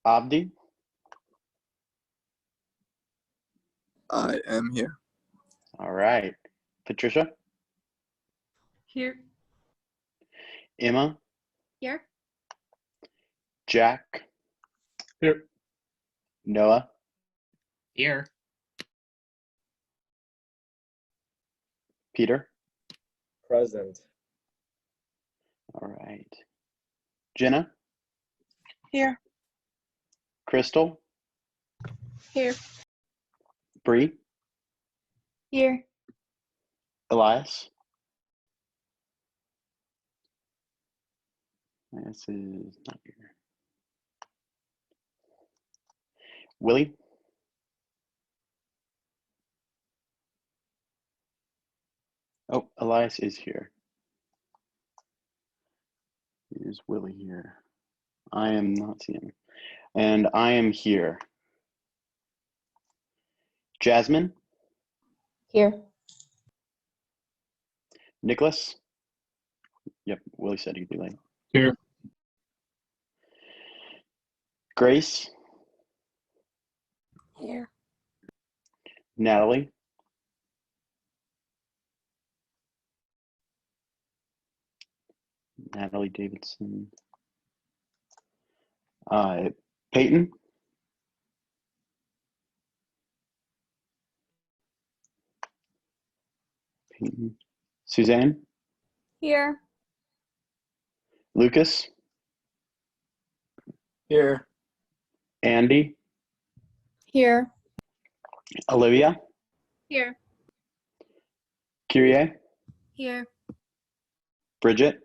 Abdi, I am here. all right. Patricia, Here. Emma, Here. Jack, Here. Noah, Here. Peter, Present. all right. Jenna, Here. Crystal, Here. Bree, Here. Elias. This is not here. Willie, oh, Elias is here. Is Willie here? I am not seeing him. And I am here. Jasmine, Here. Nicholas. Yep, Willie said he'd be late. Here. Grace, Here. Natalie, Natalie Davidson, Peyton, Suzanne, Here. Lucas, Here. Andy, Here. Olivia, Here. Kyrie, Here. Bridget,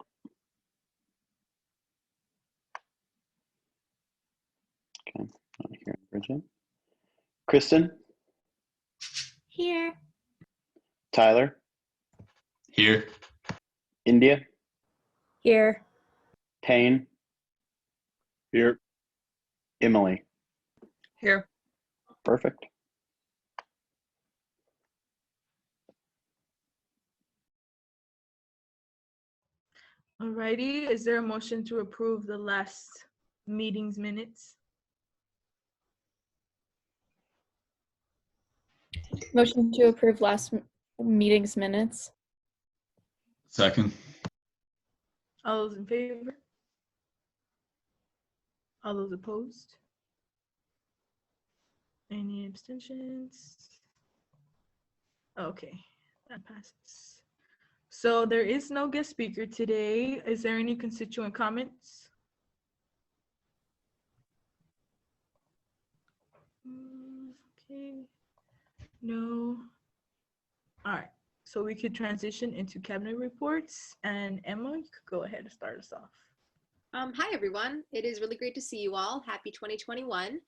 okay, not here, Bridget, Kristen, Here. Tyler, Here. India, Here. Payne, Here. Emily. Here. Perfect. Alrighty, is there a motion to approve the last meeting's minutes? Motion to approve last meeting's minutes. Second. All those in favor? All those opposed? Any abstentions? Okay, that passes. So there is no guest speaker today. Is there any constituent comments? Okay, no. All right, so we could transition into cabinet reports, and Emma, you could go ahead and start us off. Hi, everyone. It is really great to see you all. Happy 2021.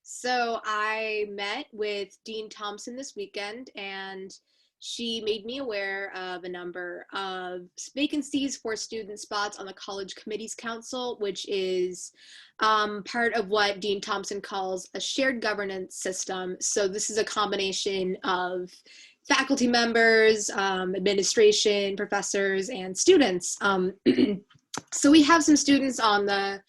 So I met with Dean Thompson this weekend, and she made me aware of a number of vacancies for student spots on the College Committees Council, which is part of what Dean Thompson calls a shared governance system. So this is a combination of faculty members, administration, professors, and students. So we have some students on the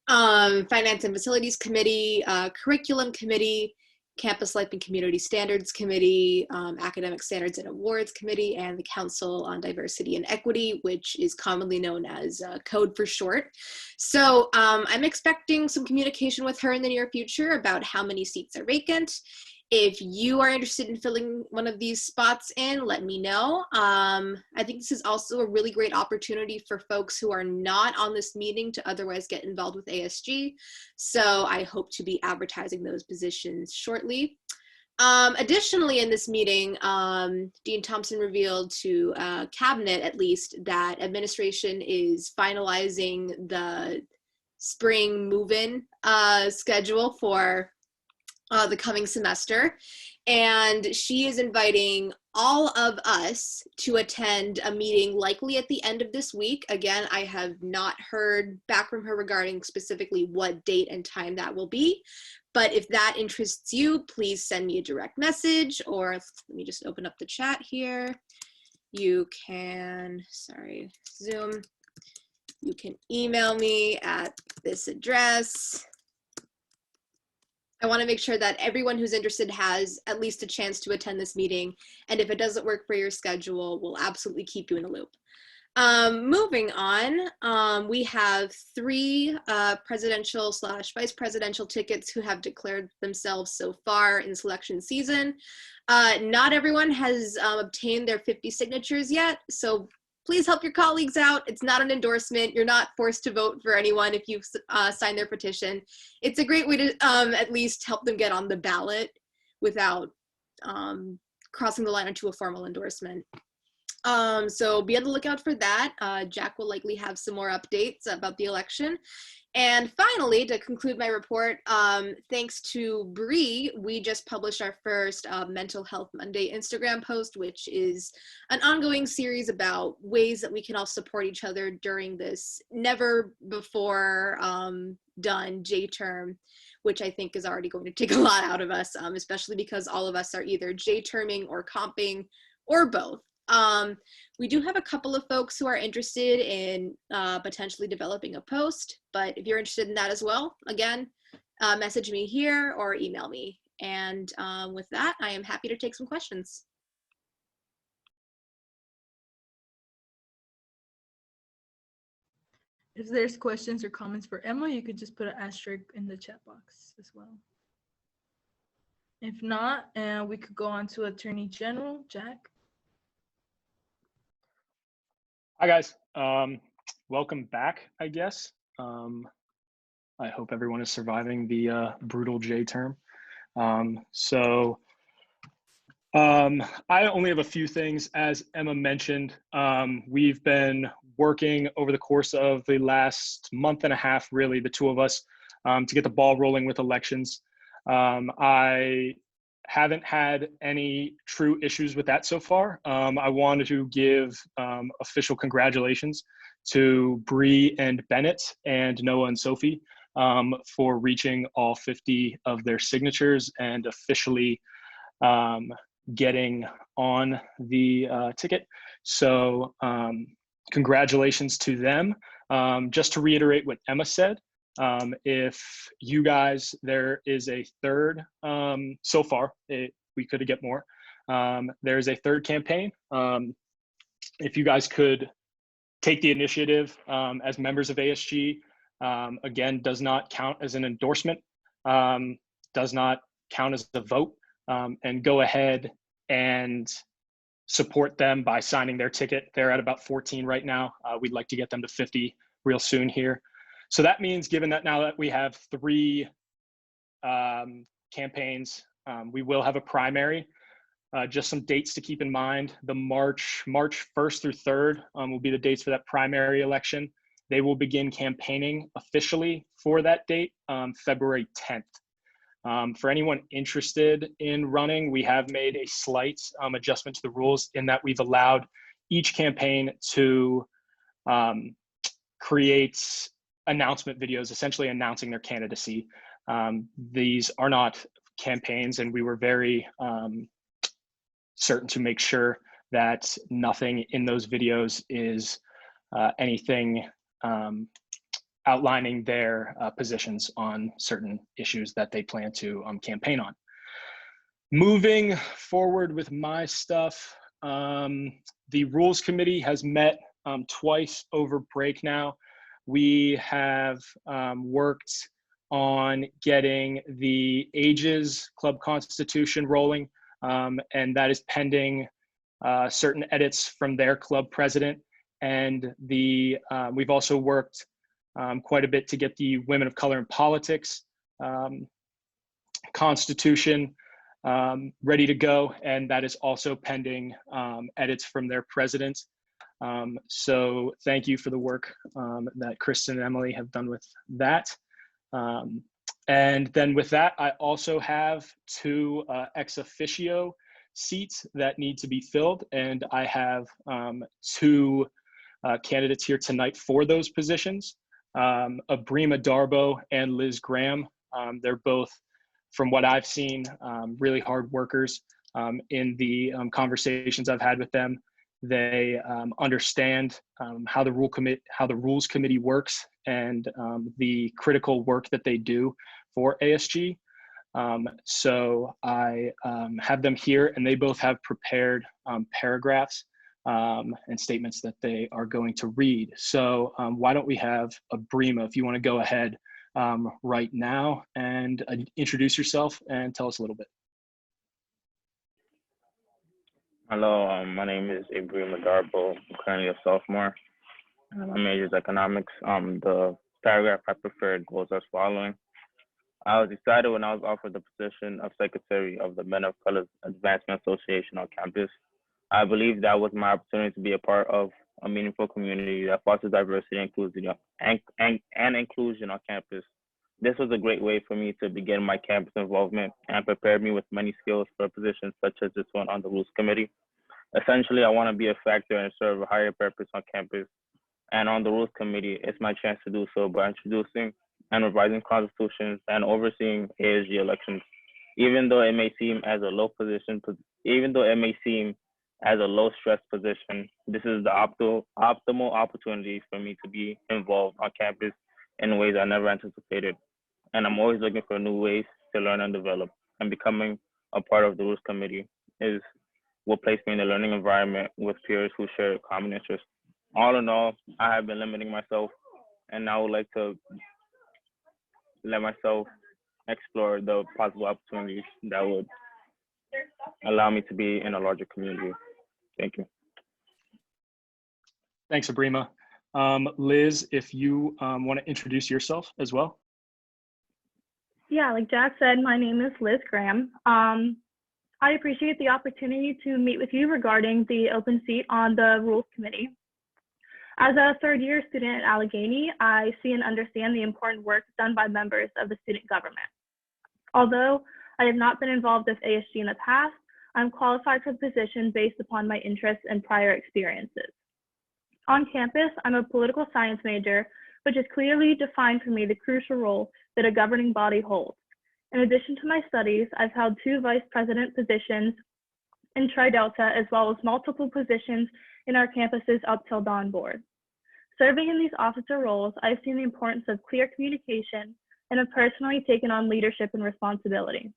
Finance and Facilities Committee, Curriculum Committee, Campus Life and Community Standards Committee, Academic Standards and Awards Committee, and the Council on Diversity and Equity, which is commonly known as CODE for short. So I'm expecting some communication with her in the near future about how many seats are vacant. If you are interested in filling one of these spots in, let me know. I think this is also a really great opportunity for folks who are not on this meeting to otherwise get involved with ASG. So I hope to be advertising those positions shortly. Additionally, in this meeting, Dean Thompson revealed to Cabinet, at least, that administration is finalizing the spring move-in schedule for the coming semester, and she is inviting all of us to attend a meeting likely at the end of this week. Again, I have not heard back from her regarding specifically what date and time that will be, but if that interests you, please send me a direct message, or let me just open up the chat here. You can, sorry, Zoom, you can email me at this address. I want to make sure that everyone who's interested has at least a chance to attend this meeting. And if it doesn't work for your schedule, we'll absolutely keep you in the loop. Moving on, we have 3 presidential / vice presidential tickets who have declared themselves so far in selection season. Not everyone has obtained their 50 signatures yet, so please help your colleagues out. It's not an endorsement. You're not forced to vote for anyone if you've signed their petition. It's a great way to at least help them get on the ballot without crossing the line into a formal endorsement. So be on the lookout for that. Jack will likely have some more updates about the election. And finally, to conclude my report, thanks to Bree, we just published our first Mental Health Monday Instagram post, which is an ongoing series about ways that we can all support each other during this never before done J-term, which I think is already going to take a lot out of us, especially because all of us are either J-terming or comping or both. We do have a couple of folks who are interested in potentially developing a post, but if you're interested in that as well, again, message me here or email me. And with that, I am happy to take some questions. If there's questions or comments for Emma, you could just put an asterisk in the chat box as well. If not, we could go on to Attorney General, Jack. Hi guys, welcome back, I guess. I hope everyone is surviving the brutal J-term. I only have a few things. As Emma mentioned, we've been working over the course of the last month and a half, really, the 2 of us, to get the ball rolling with elections. I haven't had any true issues with that so far. I wanted to give official congratulations to Bree and Bennett and Noah and Sophie for reaching all 50 of their signatures and officially getting on the ticket. So congratulations to them. Just to reiterate what Emma said, if you guys, there is a third, so far, we could get more. There's a third campaign. If you guys could take the initiative as members of ASG, again, does not count as an endorsement, does not count as a vote, and go ahead and support them by signing their ticket. They're at about 14 right now. We'd like to get them to 50 real soon here. So that means, given that now that we have 3 campaigns, we will have a primary. Just some dates to keep in mind. The March 1st through 3rd will be the dates for that primary election. They will begin campaigning officially for that date, February 10th. For anyone interested in running, we have made a slight adjustment to the rules in that we've allowed each campaign to create announcement videos, essentially announcing their candidacy. These are not campaigns, and we were very certain to make sure that nothing in those videos is anything outlining their positions on certain issues that they plan to campaign on. Moving forward with my stuff, the Rules Committee has met twice over break now. We have worked on getting the Ages Club Constitution rolling, and that is pending certain edits from their club president. And we've also worked quite a bit to get the Women of Color in Politics Constitution ready to go, and that is also pending edits from their president. So thank you for the work that Kristen and Emily have done with that. And then with that, I also have 2 ex officio seats that need to be filled, and I have 2 candidates here tonight for those positions, Abrima Darbo and Liz Graham. They're both, from what I've seen, really hard workers. In the conversations I've had with them, they understand how the Rules Committee works and the critical work that they do for ASG. So I have them here, and they both have prepared paragraphs and statements that they are going to read. So why don't we have Abrima, if you want to go ahead right now and introduce yourself and tell us a little bit. Hello, my name is Ibrahim Darbo. I'm currently a sophomore. My major is economics. The paragraph I preferred goes as following. I was excited when I was offered the position of Secretary of the Men of Color Advancement Association on campus. I believe that was my opportunity to be a part of a meaningful community that fosters diversity and inclusion on campus. This was a great way for me to begin my campus involvement and prepared me with many skills for positions such as this one on the Rules Committee. Essentially, I want to be a factor and serve a higher purpose on campus. And on the Rules Committee, it's my chance to do so by introducing and revising constitutions and overseeing ASG elections. Even though it may seem as a low stress position, this is the optimal opportunity for me to be involved on campus in ways I never anticipated. And I'm always looking for new ways to learn and develop. And becoming a part of the Rules Committee is what placed me in a learning environment with peers who share common interests. All in all, I have been limiting myself, and I would like to let myself explore the possible opportunities that would allow me to be in a larger community. Thank you. Thanks, Abrima. Liz, if you want to introduce yourself as well. Yeah, like Jack said, my name is Liz Graham. I appreciate the opportunity to meet with you regarding the open seat on the Rules Committee. As a third-year student at Allegheny, I see and understand the important work done by members of the student government. Although I have not been involved with ASG in the past, I'm qualified for the position based upon my interests and prior experiences. On campus, I'm a political science major, which has clearly defined for me the crucial role that a governing body holds. In addition to my studies, I've held 2 vice president positions in Tri Delta, as well as multiple positions in our campus's Up Till Dawn board. Serving in these officer roles, I've seen the importance of clear communication and have personally taken on leadership and responsibility.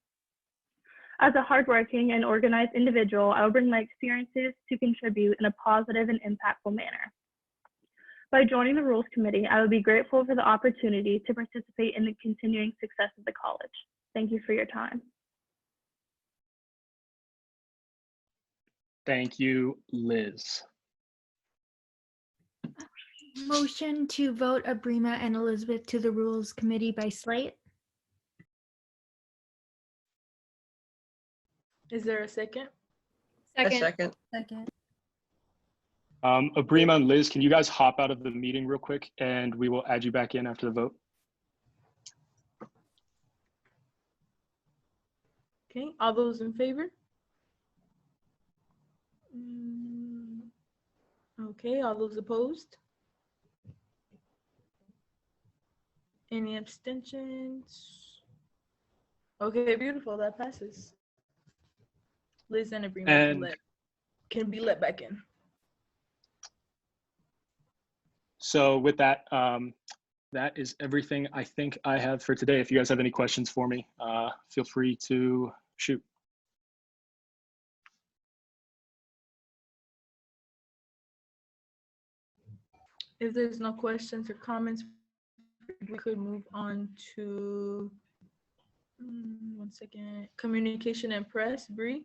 As a hardworking and organized individual, I will bring my experiences to contribute in a positive and impactful manner. By joining the Rules Committee, I would be grateful for the opportunity to participate in the continuing success of the college. Thank you for your time. Thank you, Liz. Motion to vote Abrima and Elizabeth to the Rules Committee by slate. Is there a second? Second. Abrima and Liz, can you guys hop out of the meeting real quick and we will add you back in after the vote? Okay, all those in favor? Okay, all those opposed? Any abstentions? Okay, beautiful, that passes. Liz and Abrima can be let back in. So with that, that is everything I think I have for today. If you guys have any questions for me, feel free to shoot. If there's no questions or comments, we could move on to, one second, communication and press. Bree?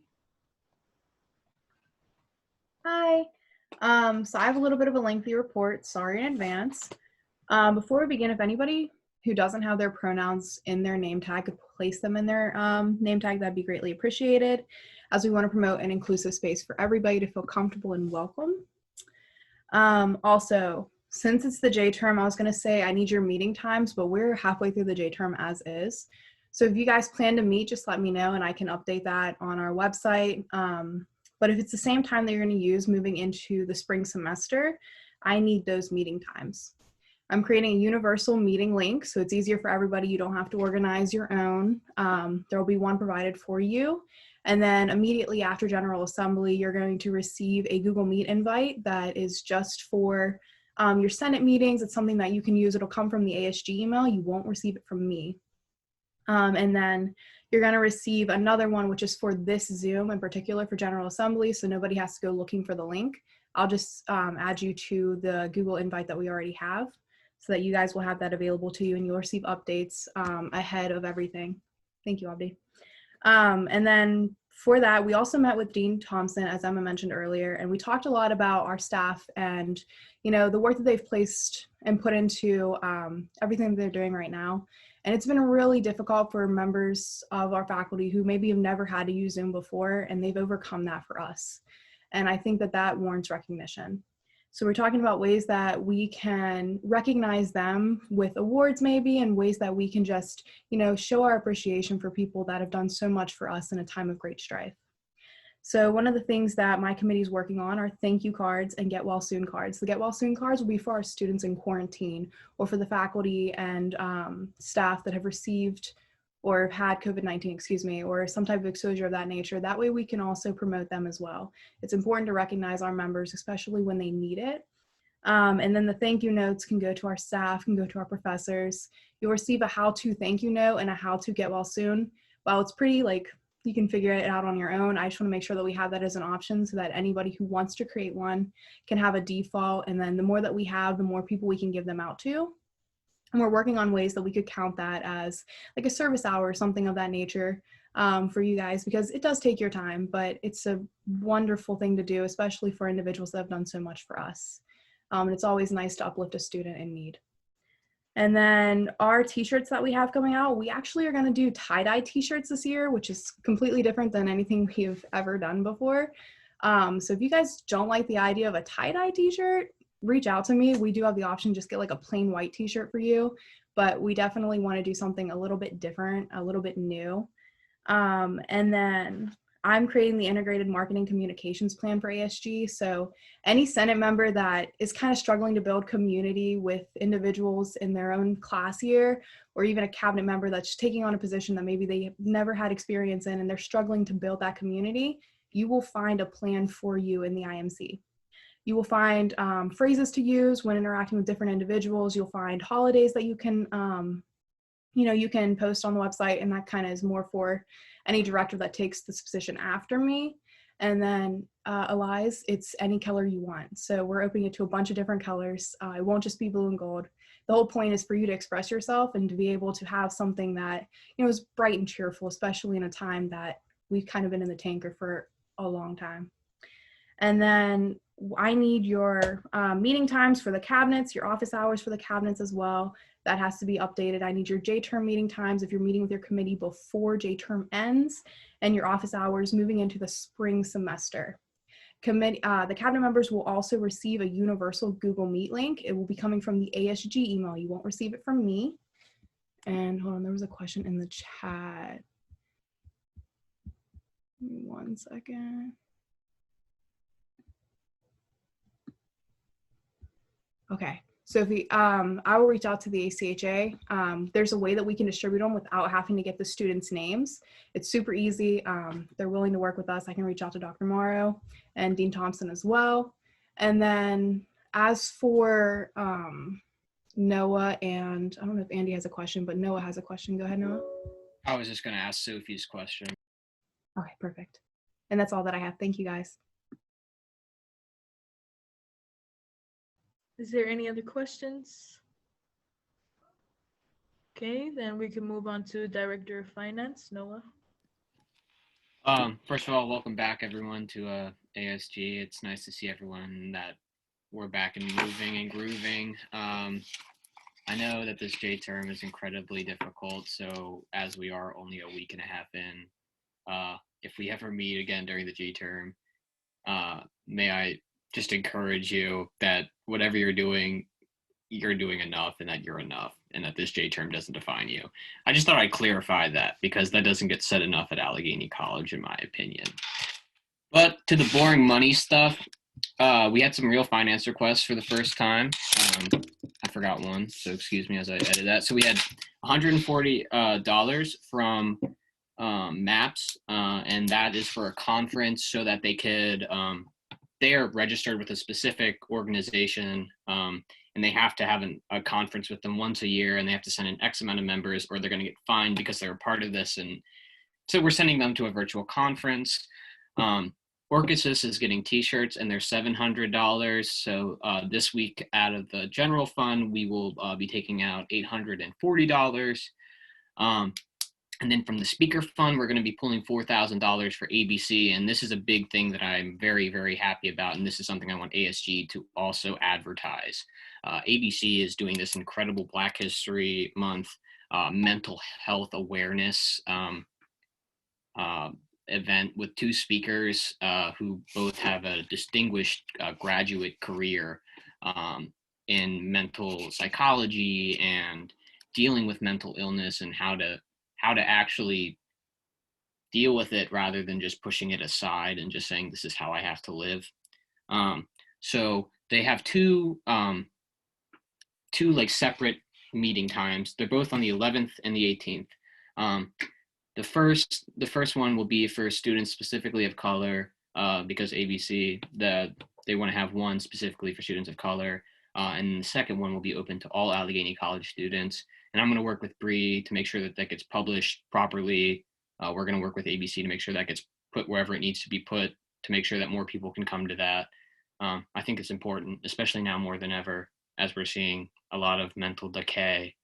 Hi. So I have a little bit of a lengthy report, sorry in advance. Before we begin, if anybody who doesn't have their pronouns in their name tag could place them in their name tag, that'd be greatly appreciated, as we want to promote an inclusive space for everybody to feel comfortable and welcome. Also, since it's the J term, I was going to say I need your meeting times, but we're halfway through the J term as is. So if you guys plan to meet, just let me know and I can update that on our website. But if it's the same time that you're going to use moving into the spring semester, I need those meeting times. I'm creating a universal meeting link, so it's easier for everybody. You don't have to organize your own. There will be one provided for you. And then immediately after General Assembly, you're going to receive a Google Meet invite that is just for your Senate meetings. It's something that you can use. It'll come from the ASG email. You won't receive it from me. And then you're going to receive another one, which is for this Zoom in particular for General Assembly, so nobody has to go looking for the link. I'll just add you to the Google invite that we already have so that you guys will have that available to you and you'll receive updates ahead of everything. Thank you, Abdi. And then for that, we also met with Dean Thompson, as Emma mentioned earlier, and we talked a lot about our staff and, you know, the work that they've placed and put into everything that they're doing right now. And it's been really difficult for members of our faculty who maybe have never had to use Zoom before, and they've overcome that for us. And I think that that warrants recognition. So we're talking about ways that we can recognize them with awards maybe, and ways that we can just, you know, show our appreciation for people that have done so much for us in a time of great strife. So one of the things that my committee is working on are thank you cards and get well soon cards. The get well soon cards will be for our students in quarantine or for the faculty and staff that have received or had COVID-19, excuse me, or some type of exposure of that nature. That way we can also promote them as well. It's important to recognize our members, especially when they need it. And then the thank you notes can go to our staff, can go to our professors. You'll receive a how-to thank you note and a how-to get well soon. Well, it's pretty like, you can figure it out on your own. I just want to make sure that we have that as an option so that anybody who wants to create one can have a default. And then the more that we have, the more people we can give them out to. And we're working on ways that we could count that as like a service hour or something of that nature for you guys, because it does take your time, but it's a wonderful thing to do, especially for individuals that have done so much for us. And it's always nice to uplift a student in need. And then our t-shirts that we have coming out, we actually are going to do tie-dye t-shirts this year, which is completely different than anything we've ever done before. So if you guys don't like the idea of a tie-dye t-shirt, reach out to me. We do have the option, just get like a plain white t-shirt for you, but we definitely want to do something a little bit different, a little bit new. And then I'm creating the integrated marketing communications plan for ASG. So any Senate member that is kind of struggling to build community with individuals in their own class year, or even a cabinet member that's taking on a position that maybe they have never had experience in and they're struggling to build that community, you will find a plan for you in the IMC. You will find phrases to use when interacting with different individuals. You'll find holidays that you can, you can post on the website, and that kind of is more for any director that takes this position after me. And then Elias, it's any color you want. So we're opening it to a bunch of different colors. It won't just be blue and gold. The whole point is for you to express yourself and to be able to have something that, is bright and cheerful, especially in a time that we've kind of been in the tanker for a long time. And then I need your meeting times for the cabinets, your office hours for the cabinets as well. That has to be updated. I need your J-term meeting times if you're meeting with your committee before J-term ends, and your office hours moving into the spring semester. The cabinet members will also receive a universal Google Meet link. It will be coming from the ASG email. You won't receive it from me. And hold on, there was a question in the chat. Give me 1 second. Okay. So if I will reach out to the ACHA. There's a way that we can distribute them without having to get the students' names. It's super easy. They're willing to work with us. I can reach out to Dr. Morrow and Dean Thompson as well. And then as for Noah, and I don't know if Andy has a question, but Noah has a question. Go ahead, Noah. I was just going to ask Sophie's question. Okay, perfect. And that's all that I have. Thank you, guys. Is there any other questions? Okay, then we can move on to Director of Finance, Noah. First of all, welcome back everyone to ASG. It's nice to see everyone that we're back and moving and grooving. I know that this J term is incredibly difficult, so as we are only a week and a half in, if we ever meet again during the J term, may I just encourage you that whatever you're doing enough, and that you're enough, and that this J term doesn't define you. I just thought I'd clarify that because that doesn't get said enough at Allegheny College, in my opinion. But to the boring money stuff, we had some real finance requests for the first time. I forgot one, so excuse me as I edit that. So we had $140 from MAPS, and that is for a conference so that they could, they are registered with a specific organization, and they have to have a conference with them once a year, and they have to send in X amount of members or they're going to get fined because they're a part of this. And so we're sending them to a virtual conference. Orchesis is getting t-shirts, and they're $700. So this week out of the general fund, we will be taking out $840. And then from the speaker fund, we're going to be pulling $4,000 for ABC. And this is a big thing that I'm very, very happy about. And this is something I want ASG to also advertise. ABC is doing this incredible Black History Month mental health awareness event with two speakers who both have a distinguished graduate career in mental psychology and dealing with mental illness and how to actually deal with it rather than just pushing it aside and just saying this is how I have to live. So they have two like separate meeting times. They're both on the 11th and the 18th. The first one will be for students specifically of color because ABC, they want to have one specifically for students of color. And the second one will be open to all Allegheny College students. And I'm going to work with Bree to make sure that that gets published properly. We're going to work with ABC to make sure that gets put wherever it needs to be put to make sure that more people can come to that. I think it's important, especially now more than ever, as we're seeing a lot of mental decay,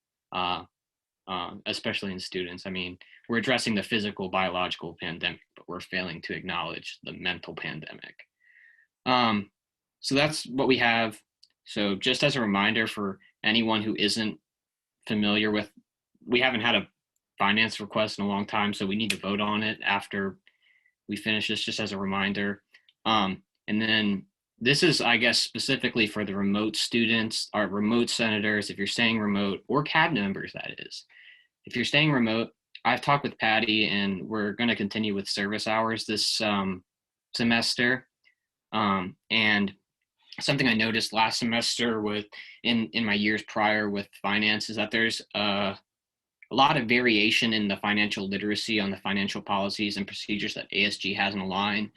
especially in students. I mean, we're addressing the physical, biological pandemic, but we're failing to acknowledge the mental pandemic. So that's what we have. So just as a reminder for anyone who isn't familiar with, we haven't had a finance request in a long time, so we need to vote on it after we finish this, just as a reminder. And then this is, I guess, specifically for the remote students, our remote senators, if you're staying remote, or cabinet members, that is. If you're staying remote, I've talked with Patty, and we're going to continue with service hours this semester. And something I noticed last semester with in my years prior with finance is that there's a lot of variation in the financial literacy on the financial policies and procedures that ASG has in a line,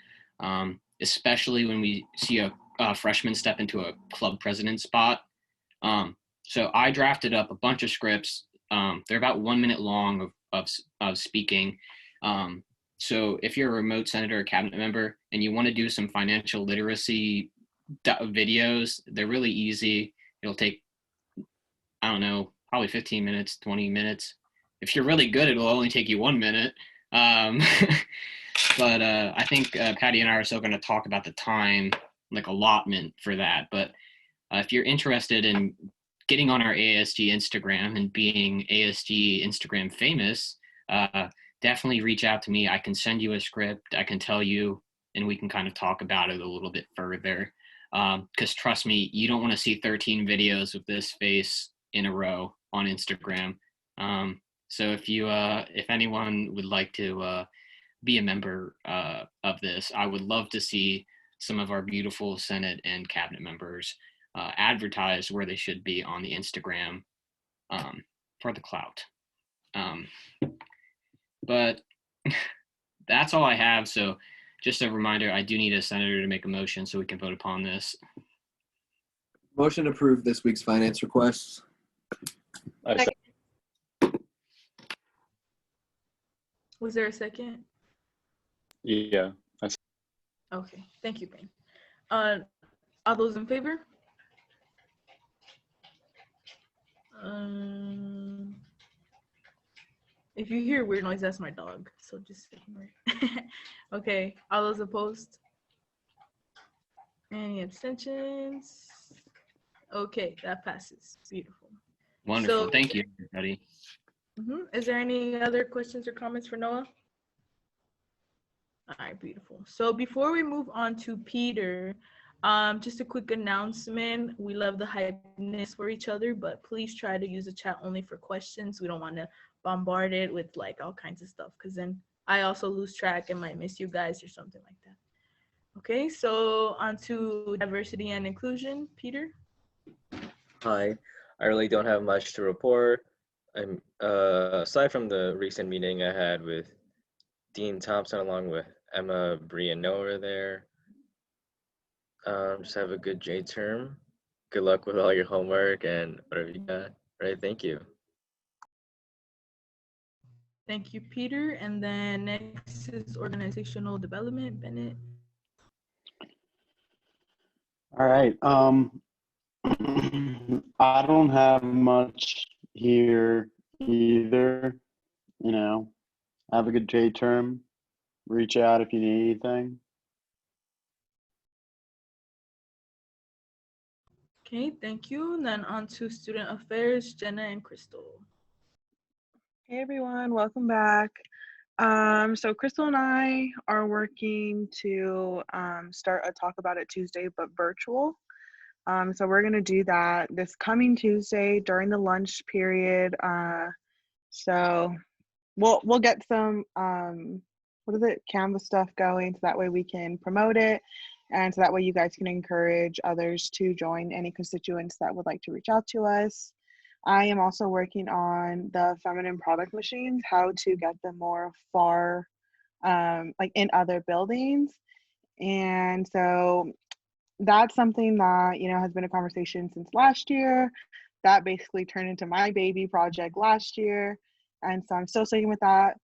especially when we see a freshman step into a club president spot. So I drafted up a bunch of scripts. They're about 1 minute long of speaking. So if you're a remote senator or cabinet member and you want to do some financial literacy videos, they're really easy. It'll take, I don't know, probably 15 minutes, 20 minutes. If you're really good, it'll only take you 1 minute. But I think Patty and I are still going to talk about the time, like allotment for that. But if you're interested in getting on our ASG Instagram and being ASG Instagram famous, definitely reach out to me. I can send you a script. I can tell you, and we can kind of talk about it a little bit further. Because trust me, you don't want to see 13 videos of this face in a row on Instagram. So if anyone would like to be a member of this, I would love to see some of our beautiful Senate and cabinet members advertise where they should be on the Instagram for the clout. But that's all I have. So just a reminder, I do need a senator to make a motion so we can vote upon this. Motion to approve this week's finance requests. Was there a second? Yeah. Okay, thank you, Ben. All those in favor? If you hear weird noise, that's my dog, so just ignore it. Okay, all those opposed? Any abstentions? Okay, that passes. Beautiful. Wonderful. So, thank you, everybody. Is there any other questions or comments for Noah? All right, beautiful. So before we move on to Peter, just a quick announcement. We love the hypeness for each other, but please try to use the chat only for questions. We don't want to bombard it with like all kinds of stuff, because then I also lose track and might miss you guys or something like that. Okay, so on to diversity and inclusion. Peter? Hi, I really don't have much to report. I'm aside from the recent meeting I had with Dean Thompson along with Emma, Bree, and Noah there. Just have a good J term. good luck with all your homework and whatever you got. All right, thank you. Thank you, Peter. And then next is organizational development, Bennett. All right. I don't have much here either. You know, have a good J term. Reach out if you need anything. Okay, thank you. And then on to student affairs, Jenna and Crystal. Hey everyone, welcome back. So Crystal and I are working to start a Talk About It Tuesday, but virtual. So we're gonna do that this coming Tuesday during the lunch period. So we'll get some Canva stuff going, so that way we can promote it, and so that way you guys can encourage others to join, any constituents that would like to reach out to us. I am also working on the feminine product machines, how to get them more far, like in other buildings. And so that's something that, has been a conversation since last year. That basically turned into my baby project last year. And so I'm still sticking with that.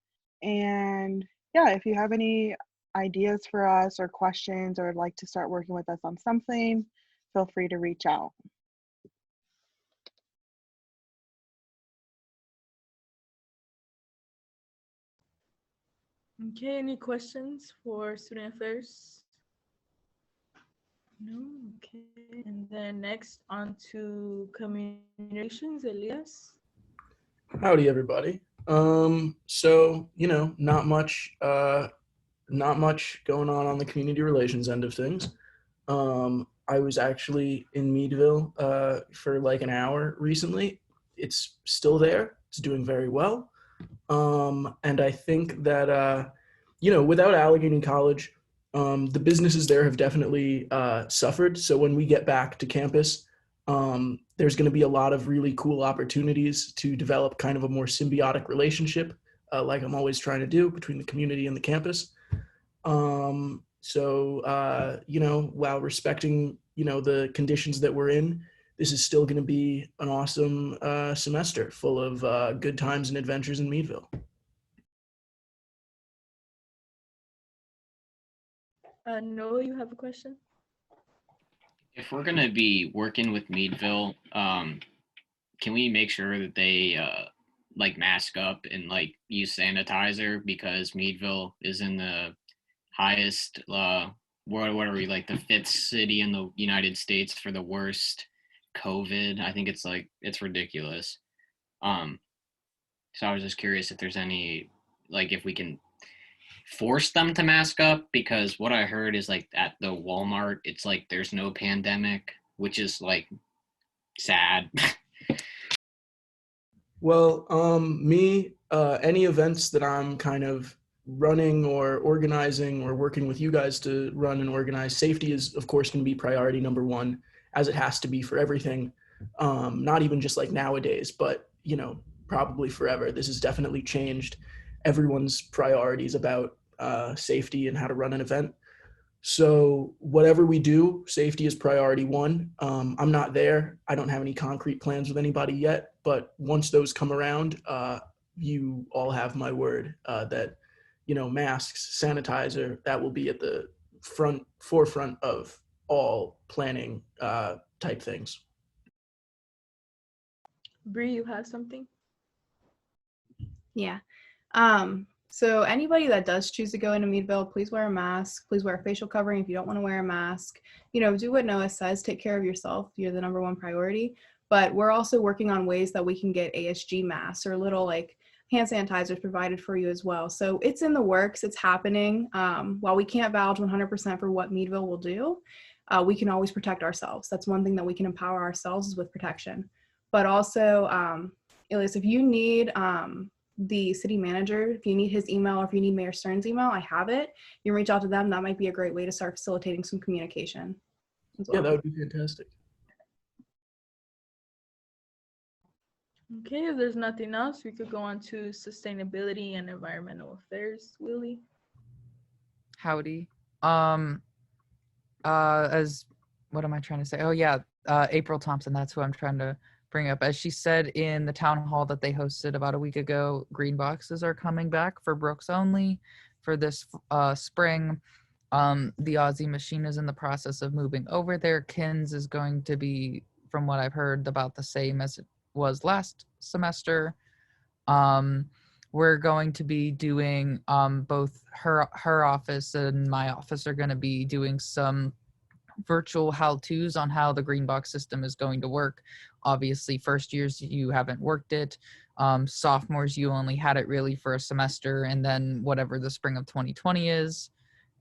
And yeah, if you have any ideas for us or questions or would like to start working with us on something, feel free to reach out. Okay, any questions for student affairs? No, okay. And then next on to communications, Elias. Howdy, everybody. So not much going on the community relations end of things. I was actually in Meadville for like an hour recently. It's still there. It's doing very well. And I think that without Allegheny College, the businesses there have definitely suffered. So when we get back to campus, there's going to be a lot of really cool opportunities to develop kind of a more symbiotic relationship, like I'm always trying to do, between the community and the campus. While respecting, the conditions that we're in, this is still going to be an awesome semester full of good times and adventures in Meadville. Noah, you have a question? If we're gonna be working with Meadville, can we make sure that they like mask up and like use sanitizer, because Meadville is in the highest what are we, like the 5th city in the United States for the worst COVID. I think it's ridiculous. So I was just curious if there's any, like, if we can force them to mask up, because what I heard is like at the Walmart, it's like there's no pandemic, which is like sad. Well, any events that I'm kind of running or organizing or working with you guys to run and organize, safety is, of course, going to be priority number one, as it has to be for everything. Not even just like nowadays, but, probably forever. This has definitely changed everyone's priorities about safety and how to run an event. So whatever we do, safety is priority one. I'm not there. I don't have any concrete plans with anybody yet, but once those come around, you all have my word that, masks, sanitizer, that will be at the forefront of all planning type things. Bree, you have something? Yeah. So anybody that does choose to go into Meadville, please wear a mask. Please wear a facial covering if you don't want to wear a mask. Do what Noah says. Take care of yourself. You're the number one priority. But we're also working on ways that we can get ASG masks or little like hand sanitizers provided for you as well. So it's in the works. It's happening. While we can't vouch 100% for what Meadville will do, we can always protect ourselves. That's one thing that we can empower ourselves is with protection. But also, Elias, if you need the city manager, if you need his email or if you need Mayor Stern's email, I have it. You can reach out to them. That might be a great way to start facilitating some communication as well. Yeah, that would be fantastic. Okay, if there's nothing else, we could go on to sustainability and environmental affairs. Willie? Howdy. As what am I trying to say? Oh yeah, April Thompson, that's who I'm trying to bring up. As she said in the town hall that they hosted about a week ago, green boxes are coming back for Brooks only for this spring. The Aussie machine is in the process of moving over there. Kins is going to be, from what I've heard, about the same as it was last semester. We're going to be doing both her office and my office are going to be doing some virtual how-tos on how the green box system is going to work. Obviously, first years you haven't worked it. Sophomores, you only had it really for a semester, and then whatever the spring of 2020 is.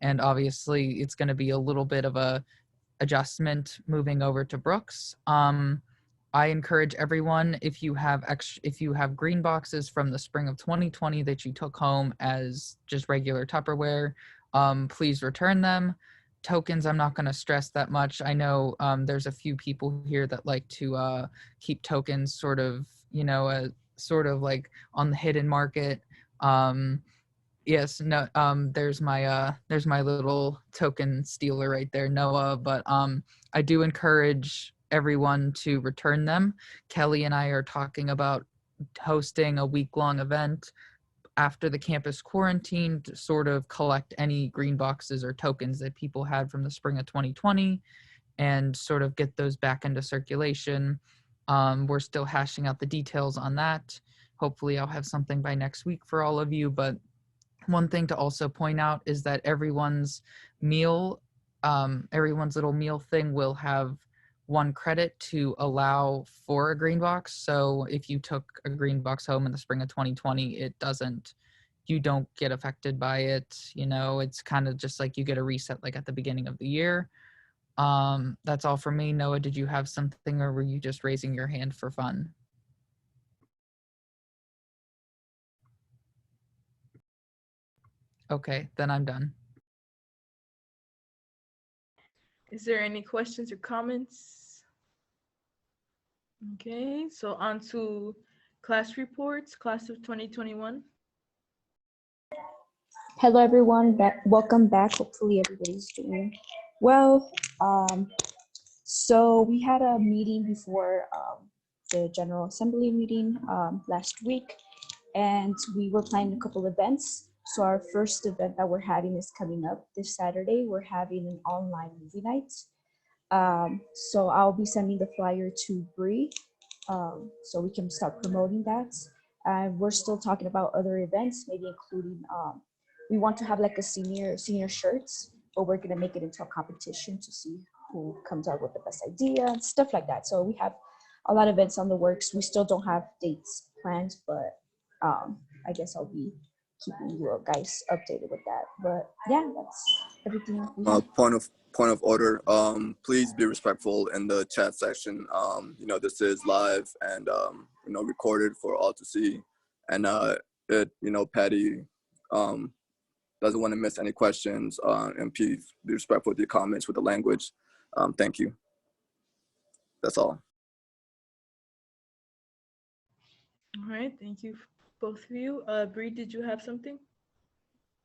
And obviously, it's going to be a little bit of a adjustment moving over to Brooks. I encourage everyone, if you have green boxes from the spring of 2020 that you took home as just regular Tupperware, please return them. Tokens, I'm not going to stress that much. I know there's a few people here that like to keep tokens sort of, sort of like on the hidden market. Yes, no, there's my little token stealer right there, Noah, but I do encourage everyone to return them. Kelly and I are talking about hosting a week-long event after the campus quarantine to sort of collect any green boxes or tokens that people had from the spring of 2020 and sort of get those back into circulation. We're still hashing out the details on that. Hopefully I'll have something by next week for all of you, but one thing to also point out is that everyone's little meal thing will have 1 credit to allow for a green box. So if you took a green box home in the spring of 2020, you don't get affected by it. It's kind of just like you get a reset like at the beginning of the year. That's all for me. Noah, did you have something or were you just raising your hand for fun? Okay, then I'm done. Is there any questions or comments? Okay, so on to class reports, class of 2021. Hello everyone, welcome back. Hopefully everybody's doing well. So we had a meeting before the General Assembly meeting last week, and we were planning a couple events. So our first event that we're having is coming up this Saturday. We're having an online movie night. So I'll be sending the flyer to Bree so we can start promoting that. We're still talking about other events, maybe including, we want to have like a senior shirts, but we're gonna make it into a competition to see who comes out with the best idea and stuff like that. So we have a lot of events on the works. We still don't have dates planned, but I guess I'll be keeping you guys updated with that. But yeah, that's everything. Point of order. Please be respectful in the chat section. This is live and recorded for all to see. And Patty doesn't want to miss any questions. And please be respectful with your comments with the language. Thank you. That's all. All right, thank you, both of you. Bree, did you have something?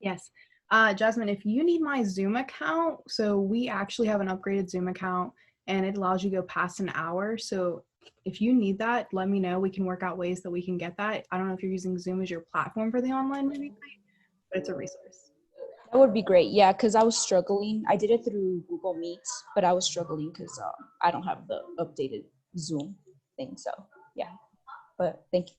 Yes. Jasmine, if you need my Zoom account, so we actually have an upgraded Zoom account and it allows you to go past an hour. So if you need that, let me know. We can work out ways that we can get that. I don't know if you're using Zoom as your platform for the online movie night, but it's a resource. That would be great. Yeah, because I was struggling. I did it through Google Meet, but I was struggling because I don't have the updated Zoom thing. So yeah, but thank you.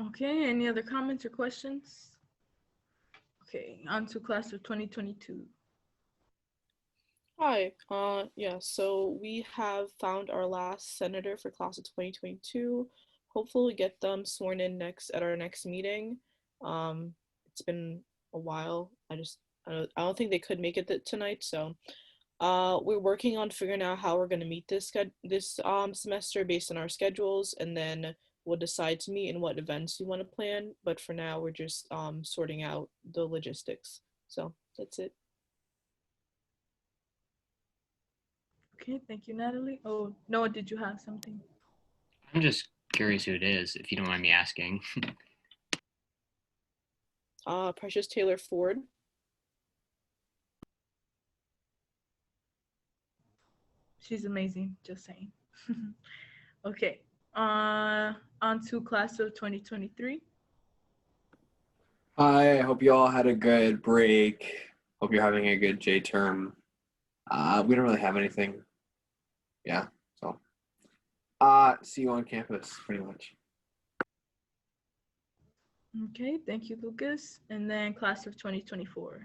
Okay, any other comments or questions? Okay, on to class of 2022. Hi, yeah, so we have found our last senator for class of 2022. Hopefully get them sworn in at our next meeting. It's been a while. I don't think they could make it tonight, so we're working on figuring out how we're going to meet this semester based on our schedules, and then we'll decide to meet and what events we want to plan. But for now, we're just sorting out the logistics. So that's it. Okay, thank you, Natalie. Oh, Noah, did you have something? I'm just curious who it is, if you don't mind me asking. Precious Taylor Ford. She's amazing, just saying. Okay. On to class of 2023. Hi, I hope you all had a good break. Hope you're having a good J term. We don't really have anything. Yeah, so see you on campus, pretty much. Okay, thank you, Lucas. And then class of 2024.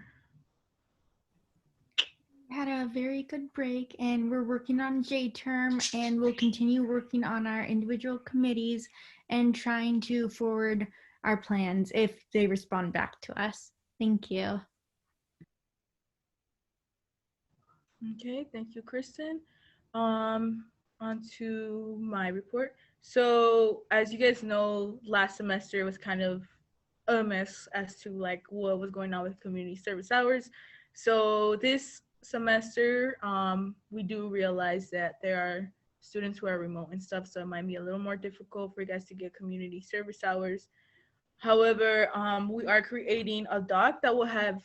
Had a very good break, and we're working on J term, and we'll continue working on our individual committees and trying to forward our plans if they respond back to us. Thank you. Okay, thank you, Kristen. On to my report. So as you guys know, last semester was kind of a mess as to like what was going on with community service hours. So this semester, we do realize that there are students who are remote and stuff, so it might be a little more difficult for you guys to get community service hours. However, we are creating a doc that will have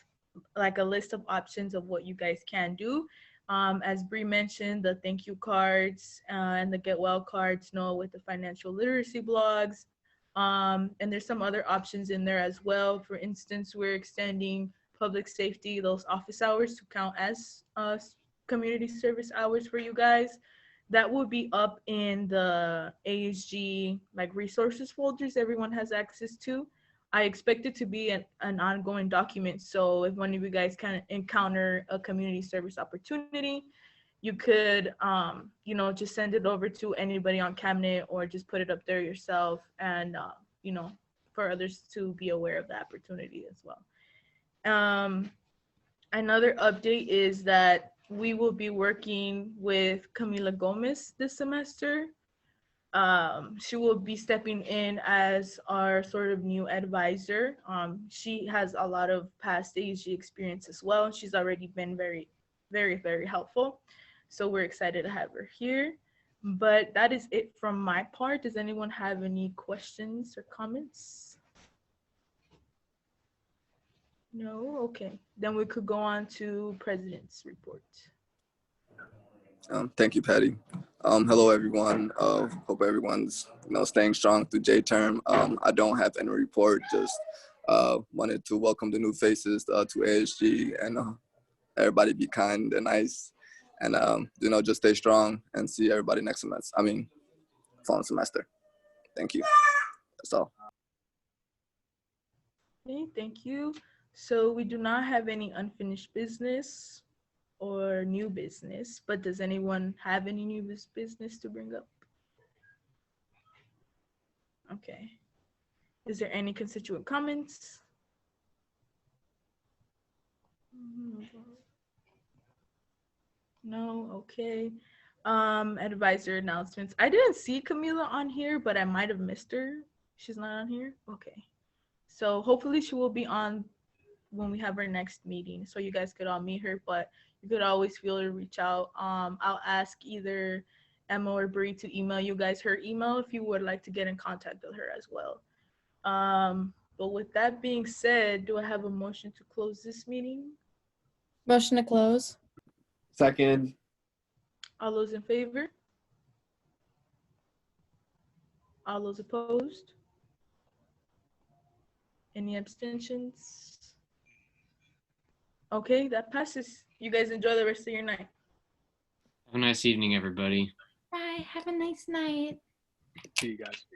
like a list of options of what you guys can do. As Bree mentioned, the thank you cards and the get well cards, with the financial literacy blogs. And there's some other options in there as well. For instance, we're extending public safety, those office hours to count as community service hours for you guys. That will be up in the ASG like resources folders everyone has access to. I expect it to be an ongoing document. So if one of you guys kind of encounter a community service opportunity, you could, just send it over to anybody on cabinet or just put it up there yourself and, for others to be aware of the opportunity as well. Another update is that we will be working with Camila Gomez this semester. She will be stepping in as our sort of new advisor. She has a lot of past ASG experience as well. She's already been very, very, very helpful. So we're excited to have her here. But that is it from my part. Does anyone have any questions or comments? No? Okay. Then we could go on to President's report. Thank you, Patty. Hello, everyone. Hope everyone's staying strong through J term. I don't have any report. Just wanted to welcome the new faces to ASG and everybody be kind and nice, and just stay strong and see everybody next semester. Fall semester. Thank you. That's all. Okay, thank you. So we do not have any unfinished business or new business, but does anyone have any new business to bring up? Okay. Is there any constituent comments? No, okay. Advisor announcements. I didn't see Camila on here, but I might have missed her. She's not on here? Okay. So hopefully she will be on when we have our next meeting, so you guys could all meet her, but you could always feel her reach out. I'll ask either Emma or Bree to email you guys her email if you would like to get in contact with her as well. But with that being said, do I have a motion to close this meeting? Motion to close. Second. All those in favor? All those opposed? Any abstentions? Okay, that passes. You guys enjoy the rest of your night. Have a nice evening, everybody. Bye. Have a nice night. See you guys.